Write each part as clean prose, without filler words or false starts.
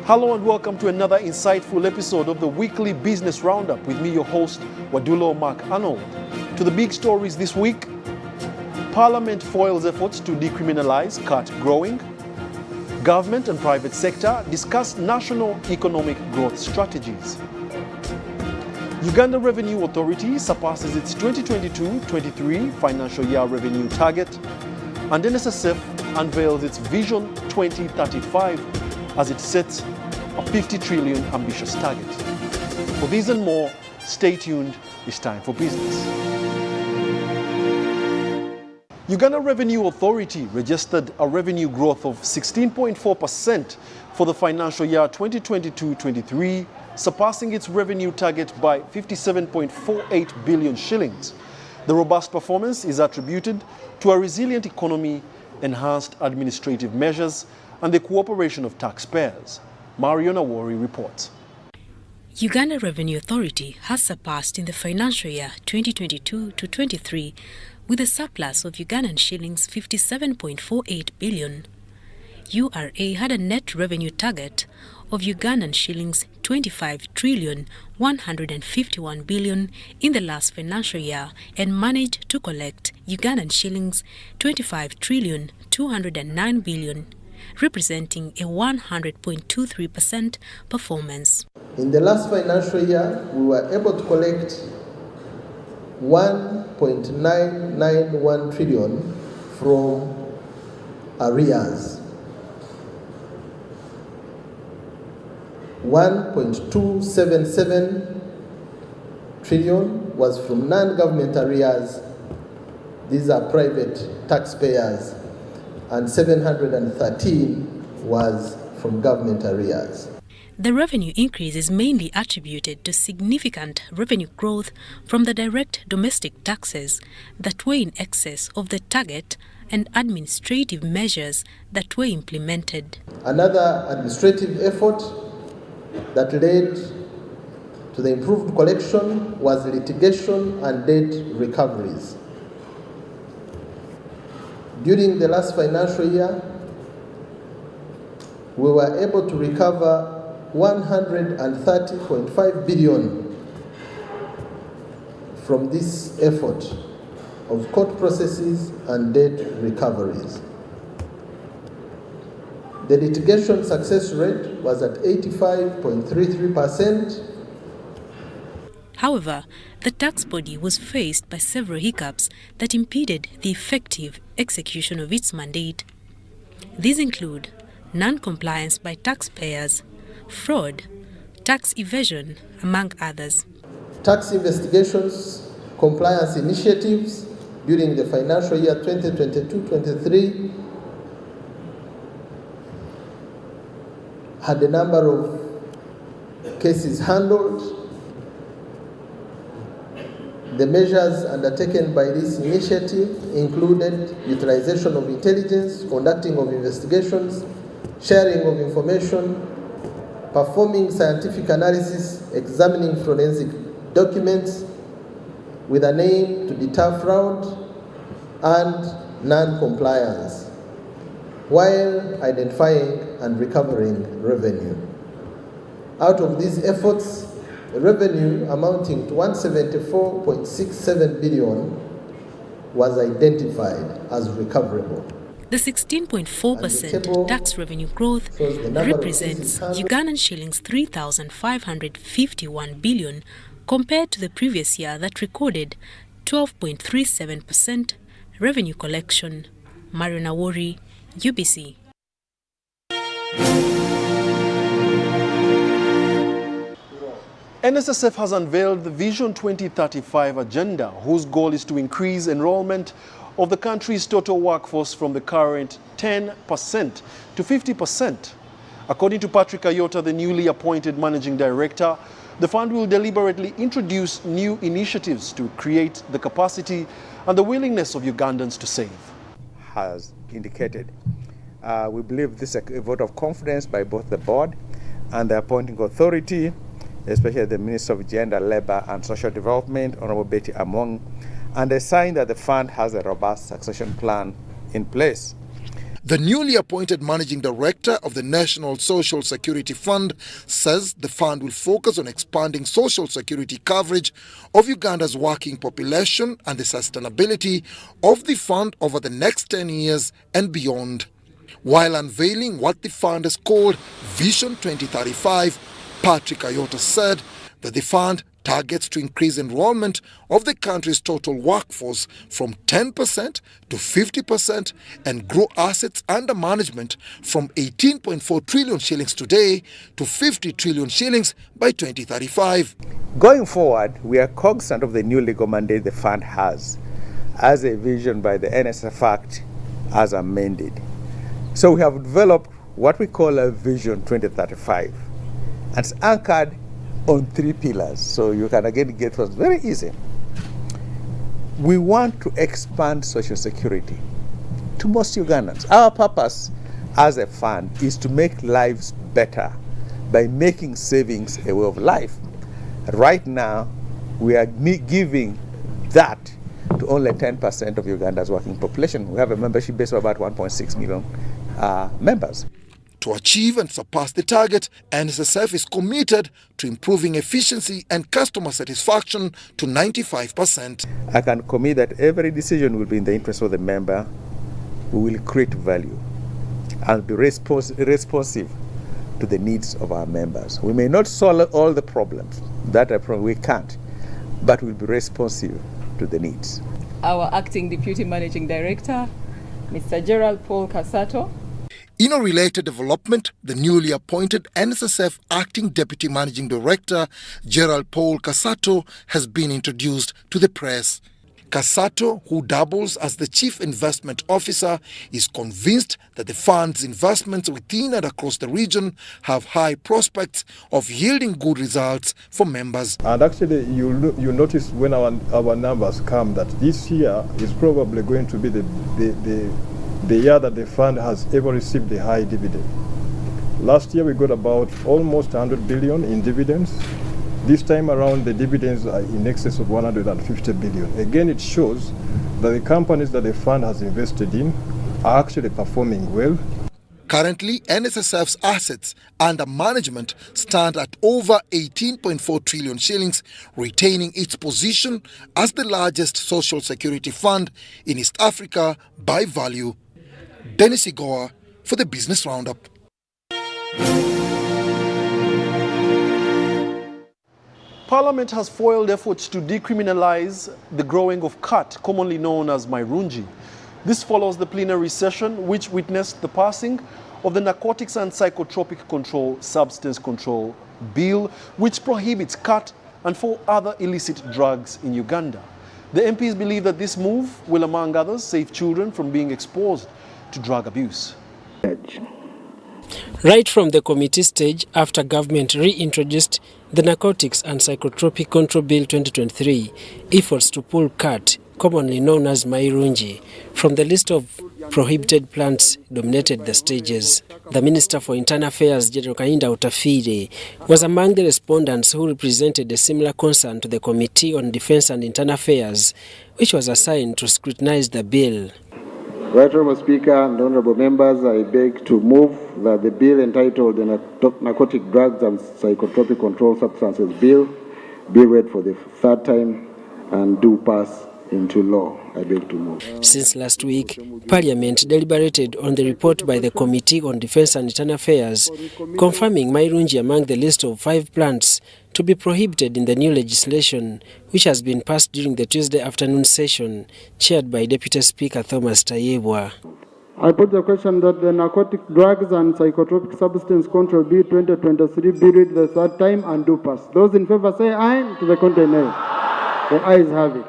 Hello and welcome to another insightful episode of the weekly business roundup with me, your host, Wadulo Arnold. To the big stories this week: Parliament foils efforts to decriminalize cat growing. Government and private sector discuss national economic growth strategies. Uganda Revenue Authority surpasses its 2022-23 financial year revenue target, and NSSF unveils its Vision 2035 as it sets a 50 trillion ambitious target. For these and more, stay tuned. It's time for business. Uganda Revenue Authority registered a revenue growth of 16.4% for the financial year 2022-23, surpassing its revenue target by 57.48 billion shillings. The robust performance is attributed to a resilient economy, enhanced administrative measures, and the cooperation of taxpayers. Mariona Wari reports. Uganda Revenue Authority has surpassed in the financial year 2022-23 with a surplus of Ugandan shillings 57.48 billion. URA had a net revenue target of Ugandan shillings 25 trillion 151 billion in the last financial year and managed to collect Ugandan shillings 25 trillion 209 billion, representing a 100.23% performance. In the last financial year, we were able to collect 1.991 trillion from arrears, 1.277 trillion was from non-government arrears, these are private taxpayers, and 713 was from government arrears. The revenue increase is mainly attributed to significant revenue growth from the direct domestic taxes that were in excess of the target and administrative measures that were implemented. Another administrative effort that led to the improved collection was litigation and debt recoveries. During the last financial year, we were able to recover 130.5 billion from this effort of court processes and debt recoveries. The litigation success rate was at 85.33%. However, the tax body was faced by several hiccups that impeded the effective execution of its mandate. These include non-compliance by taxpayers, fraud, tax evasion, among others. Tax investigations, compliance initiatives during the financial year 2022-23 had a number of cases handled. The measures undertaken by this initiative included utilization of intelligence, conducting of investigations, sharing of information, performing scientific analysis, examining forensic documents with an aim to deter fraud and non-compliance, while identifying and recovering revenue. Out of these efforts, revenue amounting to 174.67 billion was identified as recoverable. The 16.4% tax revenue growth represents Ugandan shillings 3,551 billion compared to the previous year that recorded 12.37% revenue collection. Mariona Wari, UBC. NSSF has unveiled the Vision 2035 agenda, whose goal is to increase enrollment of the country's total workforce from the current 10% to 50%. According to Patrick Ayota, the newly appointed managing director, the fund will deliberately introduce new initiatives to create the capacity and the willingness of Ugandans to save. Has indicated. We believe this is a vote of confidence by both the board and the appointing authority, especially the Minister of Gender, Labour and Social Development, Honorable Betty Among, and a sign that the fund has a robust succession plan in place. The newly appointed Managing Director of the National Social Security Fund says the fund will focus on expanding social security coverage of Uganda's working population and the sustainability of the fund over the next 10 years and beyond. While unveiling what the fund has called Vision 2035, Patrick Ayota said that the fund targets to increase enrollment of the country's total workforce from 10% to 50% and grow assets under management from 18.4 trillion shillings today to 50 trillion shillings by 2035. Going forward, we are cognizant of the new legal mandate the fund has as a vision by the NSF Act as amended. So we have developed what we call a Vision 2035, and it's anchored on 3 pillars, so you can again get what's very easy. We want to expand social security to most Ugandans. Our purpose as a fund is to make lives better by making savings a way of life. Right now, we are giving that to only 10% of Uganda's working population. We have a membership base of about 1.6 million members. To achieve and surpass the target, NSSF is committed to improving efficiency and customer satisfaction to 95%. I can commit that every decision will be in the interest of the member. We will create value and be responsive to the needs of our members. We may not solve all the problems, we can't, but we'll be responsive to the needs. Our Acting Deputy Managing Director, Mr. Gerald Paul Kasato. In a related development, the newly appointed NSSF Acting Deputy Managing Director, Gerald Paul Kasato, has been introduced to the press. Kasato, who doubles as the Chief Investment Officer, is convinced that the fund's investments within and across the region have high prospects of yielding good results for members. And actually, you notice when our numbers come that this year is probably going to be the year that the fund has ever received a high dividend. Last year we got about almost 100 billion in dividends. This time around the dividends are in excess of 150 billion. Again, it shows that the companies that the fund has invested in are actually performing well. Currently, NSSF's assets under management stand at over 18.4 trillion shillings, retaining its position as the largest social security fund in East Africa by value. Dennis Igoa for the Business Roundup. Parliament has foiled efforts to decriminalize the growing of khat, commonly known as Mairunji. This follows the plenary session which witnessed the passing of the Narcotics and Psychotropic Control Substance Control Bill, which prohibits khat and 4 other illicit drugs in Uganda. The MPs believe that this move will, among others, save children from being exposed to drug abuse. Right from the committee stage, after government reintroduced the Narcotics and Psychotropic Control Bill 2023, efforts to pull khat, commonly known as Mairunji, from the list of prohibited plants dominated the stages. The Minister for Internal Affairs, General Kainda Utafire, was among the respondents who represented a similar concern to the Committee on Defence and Internal Affairs, which was assigned to scrutinize the bill. Right, Honourable Speaker and Honourable Members, I beg to move that the bill entitled the Narcotic Drugs and Psychotropic Control Substances Bill be read for the 3rd time and do pass into law. I beg to move. Since last week, Parliament deliberated on the report by the Committee on Defence and Internal Affairs, confirming Mairunji among the list of 5 plants to be prohibited in the new legislation, which has been passed during the Tuesday afternoon session, chaired by Deputy Speaker Thomas Tayebwa. I put the question that the Narcotic Drugs and Psychotropic Substance Control Bill 2023 be read the 3rd time and do pass. Those in favour say aye, to the contrary nay. The ayes have it.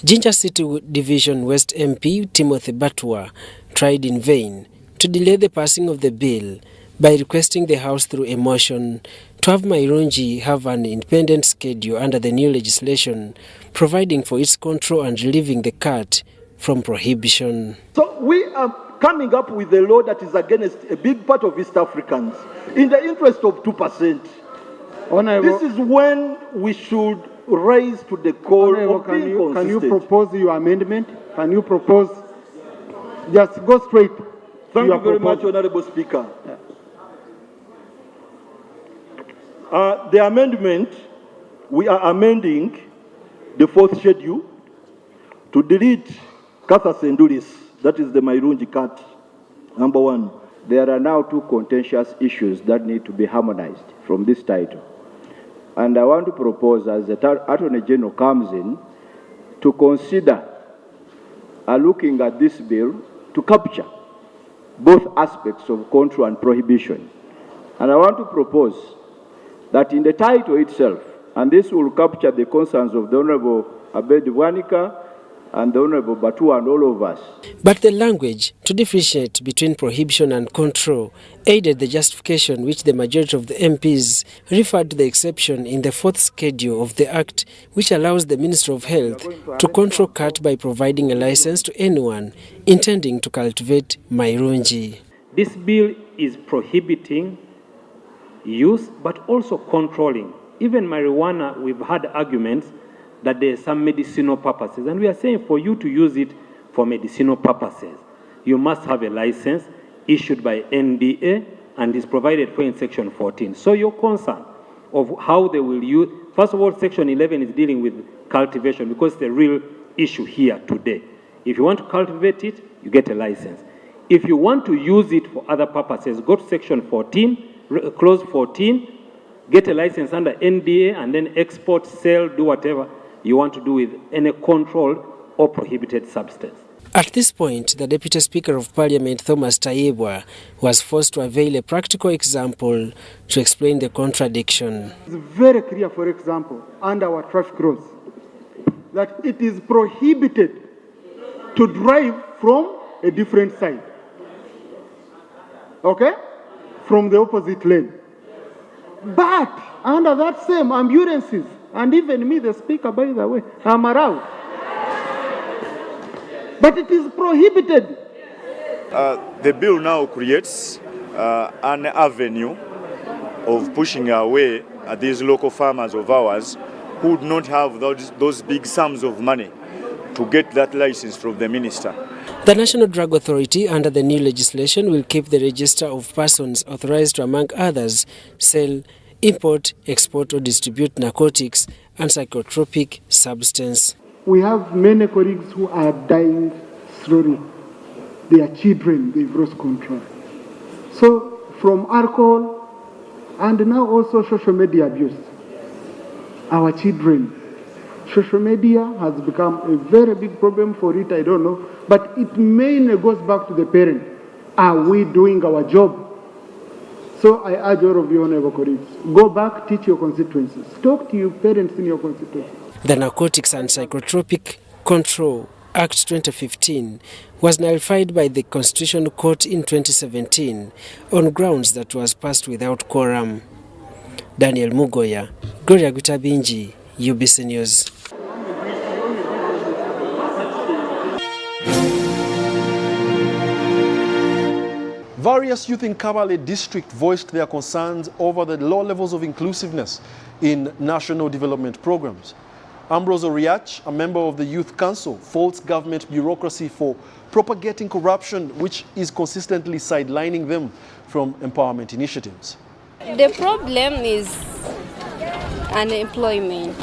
Jinja City Division West MP Timothy Batwa tried in vain to delay the passing of the bill by requesting the House through a motion to have Mairunji have an independent schedule under the new legislation, providing for its control and relieving the khat from prohibition. So we are coming up with a law that is against a big part of East Africans in the interest of 2%. This is when we should raise to the call of being consistent. Can you propose your amendment? Can you propose, just go straight Thank you very much, Honorable Speaker. The amendment, we are amending the fourth schedule to delete Katha Senduris, that is the Mairunji cat, number 1. There are now 2 contentious issues that need to be harmonized from this title. And I want to propose, as the Attorney General comes in, to consider looking at this bill to capture both aspects of control and prohibition. And I want to propose that in the title itself, and this will capture the concerns of the Honorable Abed Wanika and the Honorable Batu and all of us. But the language to differentiate between prohibition and control aided the justification which the majority of the MPs referred to the exception in the 4th schedule of the Act, which allows the Minister of Health to control cat by providing a license to anyone intending to cultivate Mairunji. This bill is prohibiting use but also controlling. Even marijuana, we've had arguments that there are some medicinal purposes, and we are saying for you to use it for medicinal purposes, you must have a license issued by NDA and is provided for in Section 14. So your concern of how they will use, first of all, Section 11 is dealing with cultivation because it's the real issue here today. If you want to cultivate it, you get a license. If you want to use it for other purposes, go to Section 14, Clause 14, get a license under NDA, and then export, sell, do whatever you want to do with any controlled or prohibited substance. At this point, the Deputy Speaker of Parliament, Thomas Tayebwa, was forced to avail a practical example to explain the contradiction. It's very clear, for example, under our traffic laws, that it is prohibited to drive from a different side. Okay? From the opposite lane. But under that same ambulances, and even me, the speaker, by the way, I'm around. But it is prohibited. The bill now creates an avenue of pushing away these local farmers of ours who would not have those big sums of money to get that license from the minister. The National Drug Authority, under the new legislation, will keep the register of persons authorized to, among others, sell, import, export or distribute narcotics and psychotropic substance. We have many colleagues who are dying slowly. Their children, they've lost control. So from alcohol and now also social media abuse, our children, social media has become a very big problem for it, I don't know, but it mainly goes back to the parent. Are we doing our job? So I urge all of you, honorable colleagues, go back, teach your constituencies. Talk to your parents in your constituencies. The Narcotics and Psychotropic Control Act 2015 was nullified by the Constitutional Court in 2017 on grounds that was passed without quorum. Daniel Mugoya, Gloria Gutabinji, UBC News. Various youth in Kabale district voiced their concerns over the low levels of inclusiveness in national development programs. Ambrose Oriach, a member of the Youth Council, faults government bureaucracy for propagating corruption, which is consistently sidelining them from empowerment initiatives. The problem is unemployment.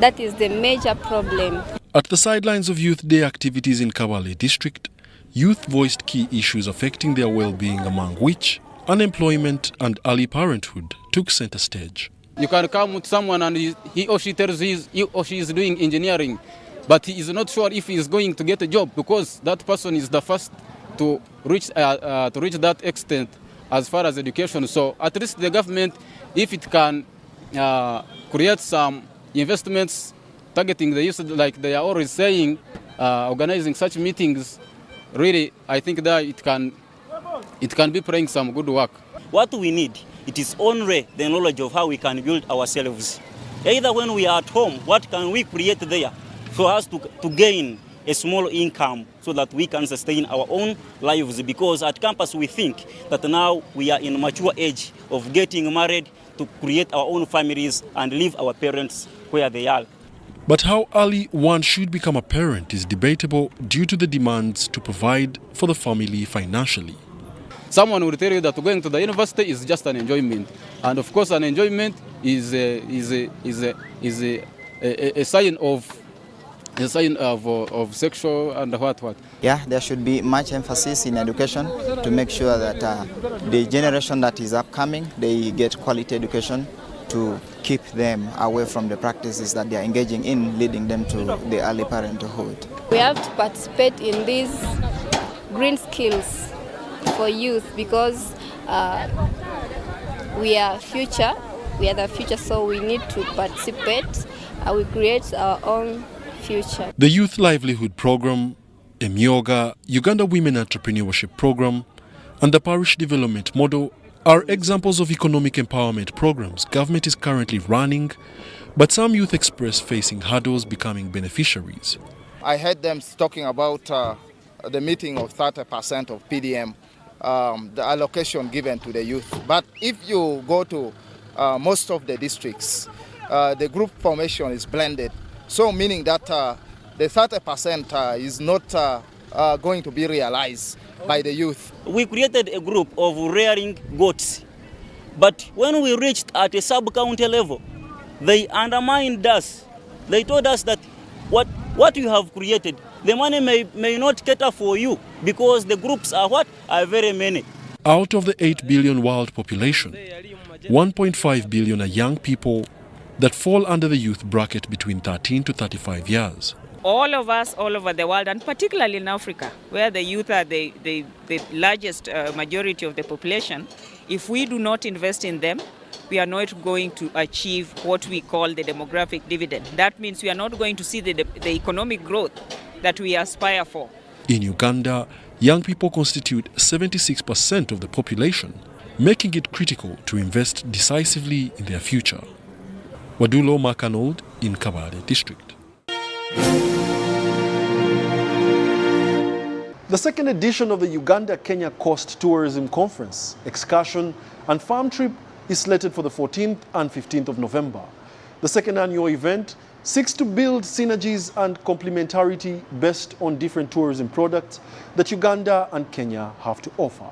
That is the major problem. At the sidelines of Youth Day activities in Kabale district, youth voiced key issues affecting their well-being, among which unemployment and early parenthood took center stage. You can come with someone and he or she tells you he or she is doing engineering, but he is not sure if he is going to get a job because that person is the first to reach that extent as far as education. So at least the government, if it can create some investments targeting the youth, like they are always saying, organizing such meetings, really, I think that it can be playing some good work. What we need, it is only the knowledge of how we can build ourselves. Either when we are at home, what can we create there for us to gain a small income so that we can sustain our own lives? Because at campus we think that now we are in a mature age of getting married to create our own families and leave our parents where they are. But how early one should become a parent is debatable due to the demands to provide for the family financially. Someone will tell you that going to the university is just an enjoyment, and of course, an enjoyment is a sign of sexual and what. Yeah, there should be much emphasis in education to make sure that the generation that is upcoming, they get quality education to keep them away from the practices that they are engaging in, leading them to the early parenthood. We have to participate in these green skills for youth because we are the future, so we need to participate. We create our own future. The Youth Livelihood Program, Emyoga, Uganda Women Entrepreneurship Program, and the Parish Development Model are examples of economic empowerment programs government is currently running, but some youth express facing hurdles becoming beneficiaries. I heard them talking about the meeting of 30% of PDM, the allocation given to the youth. But if you go to most of the districts, the group formation is blended. So meaning that the 30% is not going to be realized by the youth. We created a group of rearing goats, but when we reached at a sub-county level, they undermined us. They told us that what you have created, the money may not cater for you because the groups are very many. Out of the 8 billion world population, 1.5 billion are young people that fall under the youth bracket between 13 to 35 years. All of us all over the world, and particularly in Africa, where the youth are the largest majority of the population, if we do not invest in them, we are not going to achieve what we call the demographic dividend. That means we are not going to see the economic growth that we aspire for. In Uganda, young people constitute 76% of the population, making it critical to invest decisively in their future. Wadulo, Arnold in Kabale District. The second edition of the Uganda-Kenya Coast Tourism Conference, Excursion and Farm Trip is slated for the 14th and 15th of November. The second annual event seeks to build synergies and complementarity based on different tourism products that Uganda and Kenya have to offer.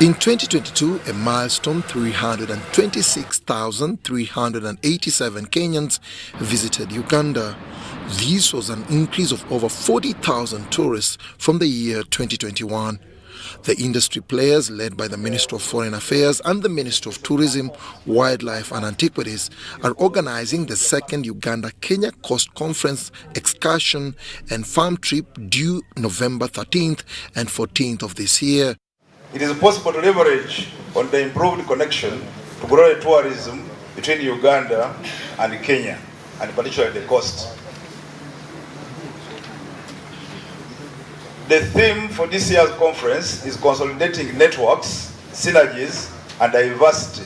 In 2022, a milestone 326,387 Kenyans visited Uganda. This was an increase of over 40,000 tourists from the year 2021. The industry players, led by the Minister of Foreign Affairs and the Minister of Tourism, Wildlife and Antiquities, are organizing the second Uganda-Kenya Coast Conference Excursion and Farm Trip due November 13th and 14th of this year. It is possible to leverage on the improved connection to grow tourism between Uganda and Kenya, and particularly the coast. The theme for this year's conference is consolidating networks, synergies, and diversity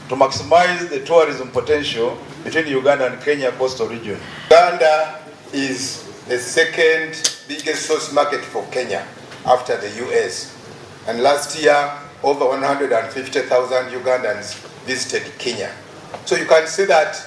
to maximize the tourism potential between Uganda and Kenya coastal region. Uganda is the second biggest source market for Kenya after the US. And last year, over 150,000 Ugandans visited Kenya. So you can see that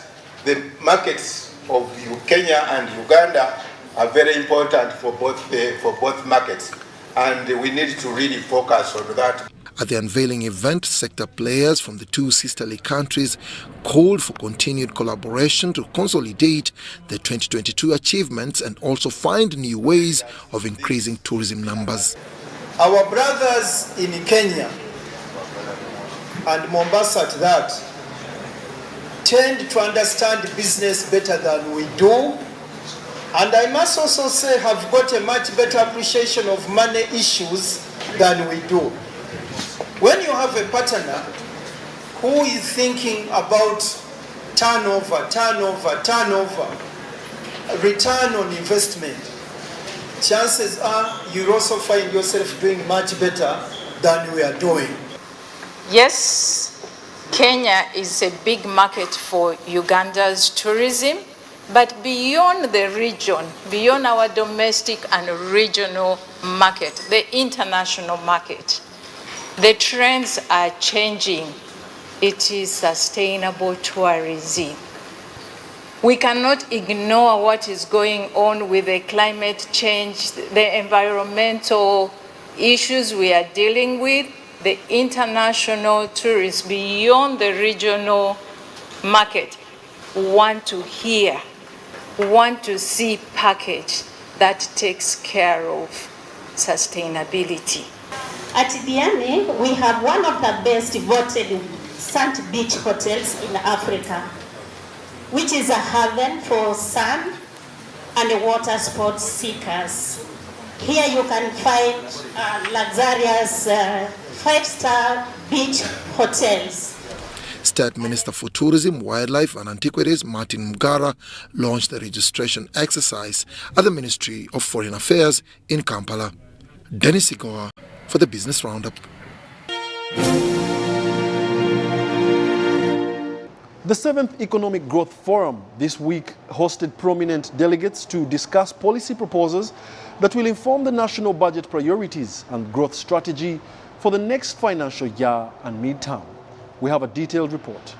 the markets of Kenya and Uganda are very important for both markets, and we need to really focus on that. At the unveiling event, sector players from the two sisterly countries called for continued collaboration to consolidate the 2022 achievements and also find new ways of increasing tourism numbers. Our brothers in Kenya and Mombasa at that tend to understand business better than we do, and I must also say have got a much better appreciation of money issues than we do. When you have a partner who is thinking about turnover, return on investment, chances are you'll also find yourself doing much better than we are doing. Yes, Kenya is a big market for Uganda's tourism, but beyond the region, beyond our domestic and regional market, the international market, the trends are changing. It is sustainable tourism. We cannot ignore what is going on with the climate change, the environmental issues we are dealing with, the international tourists beyond the regional market want to hear, want to see package that takes care of sustainability. At Diani, we have one of the best voted sand beach hotels in Africa, which is a haven for sun and water sports seekers. Here you can find luxurious five-star beach hotels. State Minister for Tourism, Wildlife and Antiquities Martin Mugara launched the registration exercise at the Ministry of Foreign Affairs in Kampala. Dennis Igoa for the Business Roundup. The 7th Economic Growth Forum this week hosted prominent delegates to discuss policy proposals that will inform the national budget priorities and growth strategy for the next financial year and midterm. We have a detailed report.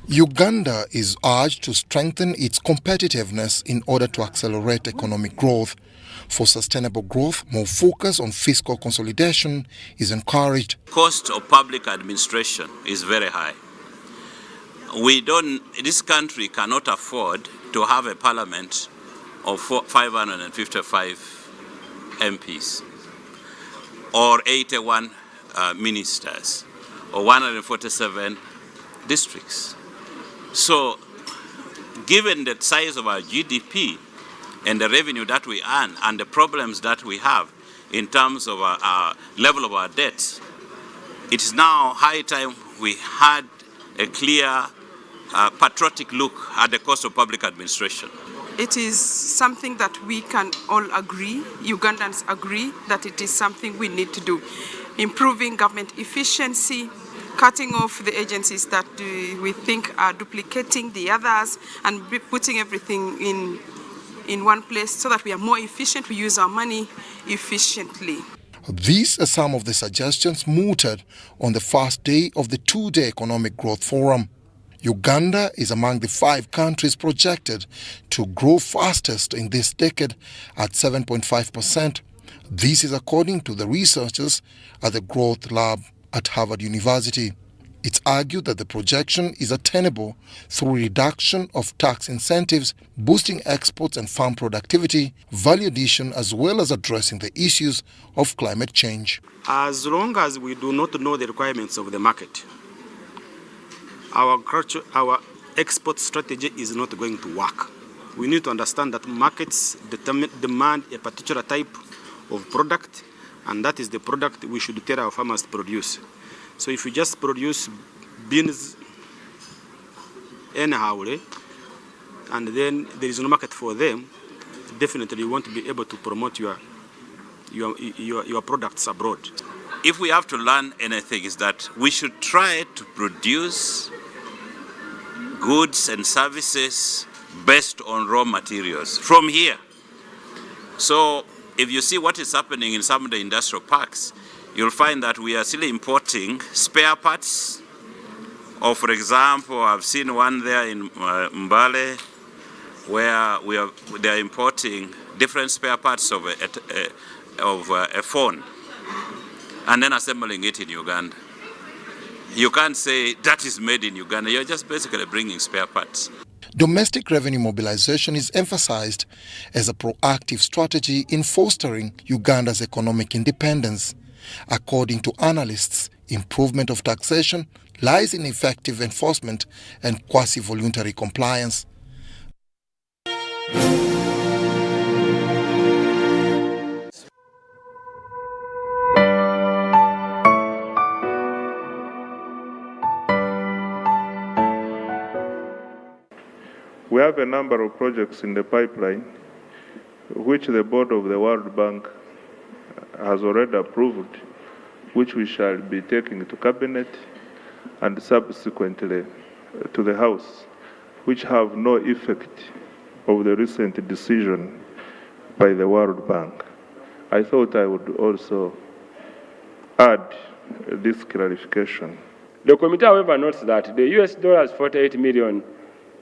Uganda is urged to strengthen its competitiveness in order to accelerate economic growth. For sustainable growth, more focus on fiscal consolidation is encouraged. Cost of public administration is very high. This country cannot afford to have a parliament of 555 MPs or 81 ministers or 147 districts. So, given the size of our GDP and the revenue that we earn and the problems that we have in terms of our level of our debt, it is now high time we had a clear, patriotic look at the cost of public administration. It is something that we can all agree, Ugandans agree, that it is something we need to do. Improving government efficiency, cutting off the agencies that we think are duplicating the others, and putting everything in one place so that we are more efficient, we use our money efficiently. These are some of the suggestions mooted on the first day of the two-day Economic Growth Forum. Uganda is among the 5 countries projected to grow fastest in this decade at 7.5%. This is according to the researchers at the Growth Lab at Harvard University. It's argued that the projection is attainable through reduction of tax incentives, boosting exports and farm productivity, value addition, as well as addressing the issues of climate change. As long as we do not know the requirements of the market, our export strategy is not going to work. We need to understand that markets demand a particular type of product, and that is the product we should tell our farmers to produce. So if you just produce beans anyhow, and then there is no market for them, definitely you won't be able to promote your products abroad. If we have to learn anything, is that we should try to produce goods and services based on raw materials from here. So if you see what is happening in some of the industrial parks, you'll find that we are still importing spare parts. Or for example, I've seen one there in Mbale where they are importing different spare parts of a phone and then assembling it in Uganda. You can't say that is made in Uganda. You're just basically bringing spare parts. Domestic revenue mobilization is emphasized as a proactive strategy in fostering Uganda's economic independence. According to analysts, improvement of taxation lies in effective enforcement and quasi-voluntary compliance. We have a number of projects in the pipeline which the board of the World Bank has already approved, which we shall be taking to Cabinet and subsequently to the House, which have no effect of the recent decision by the World Bank. I thought I would also add this clarification. The committee, however, notes that the US $48 million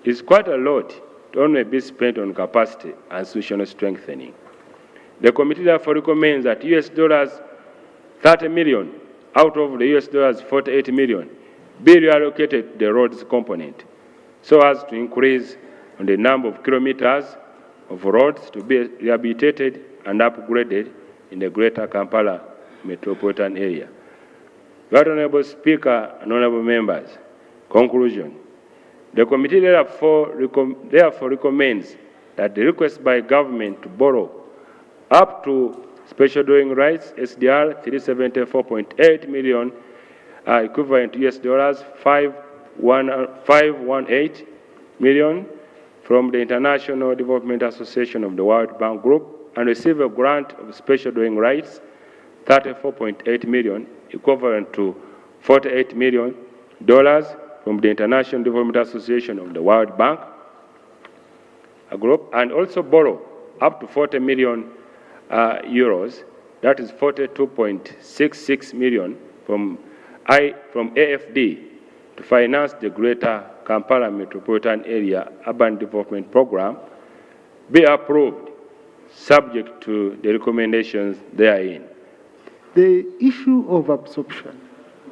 is quite a lot to only be spent on capacity and institutional strengthening. The committee therefore recommends that $30 million out of the $48 million be reallocated to the roads component so as to increase on the number of kilometers of roads to be rehabilitated and upgraded in the Greater Kampala metropolitan area. Right Honourable Speaker and Honourable Members, conclusion. The committee therefore recommends that the request by government to borrow up to special drawing rights SDR 374.8 million equivalent to $518 million from the International Development Association of the World Bank Group and receive a grant of special drawing rights 34.8 million equivalent to $48 million from the International Development Association of the World Bank Group, and also borrow up to 40 million euros, that is 42.66 million from AFD to finance the Greater Kampala Metropolitan Area Urban Development Program, be approved subject to the recommendations therein. The issue of absorption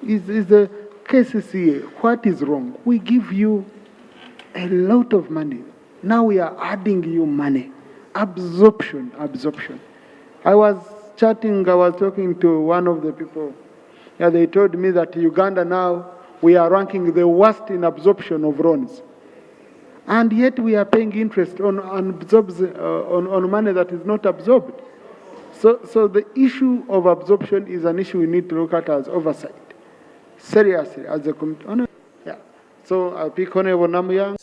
is the cases here. What is wrong? We give you a lot of money. Now we are adding you money. Absorption. I was talking to one of the people. Yeah, they told me that Uganda now, we are ranking the worst in absorption of loans. And yet we are paying interest on money that is not absorbed. So the issue of absorption is an issue we need to look at as oversight. Seriously, as a committee. Yeah. So I pick Honorable Namuyang.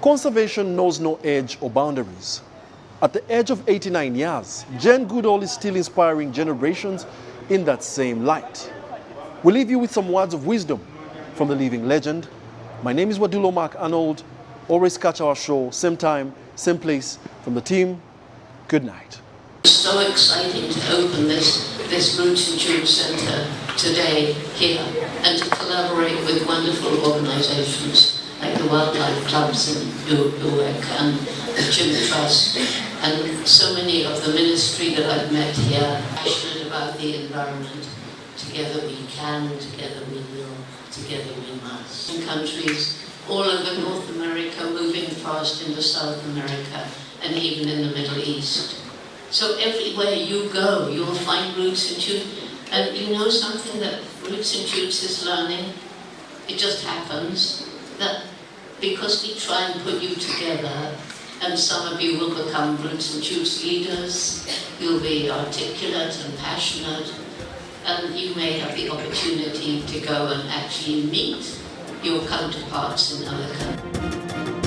Conservation knows no age or boundaries. At the age of 89 years, Jane Goodall is still inspiring generations in that same light. We leave you with some words of wisdom from the living legend. My name is Wadulo Arnold. Always catch our show, same time, same place. From the team, good night. It's so exciting to open this Roots and Tunes Centre today here and to collaborate with wonderful organisations like the Wildlife Clubs in UWEC and the Jim Trust and so many of the ministry that I've met here, passionate about the environment. Together we can, together we will, together we must. In countries all over North America, moving fast into South America and even in the Middle East. So everywhere you go, you'll find Roots and Tunes. And you know something that Roots and Tunes is learning? It just happens that because we try and put you together, and some of you will become Roots and Tunes leaders, you'll be articulate and passionate, and you may have the opportunity to go and actually meet your counterparts in other countries.